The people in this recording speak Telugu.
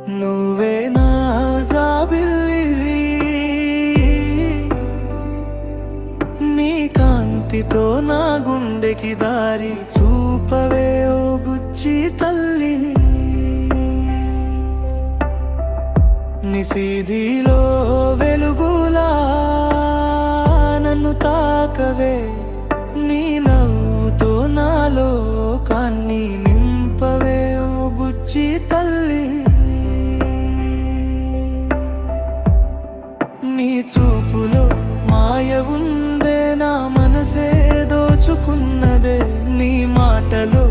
నువ్వే నా జాబిల్లి, నీ కాంతితో నా గుండెకి దారి చూపవే ఓ బుజ్జి తల్లి. నిశీధిలో వెలుగులా నన్ను తాకవే, నీ నవ్వుతో నా లోకాన్ని నింపవే ఓ బుజ్జి తల్లి. నీ చూపులో మాయ ఉందే, నా మనసే దోచుకున్నదే, నీ మాటలో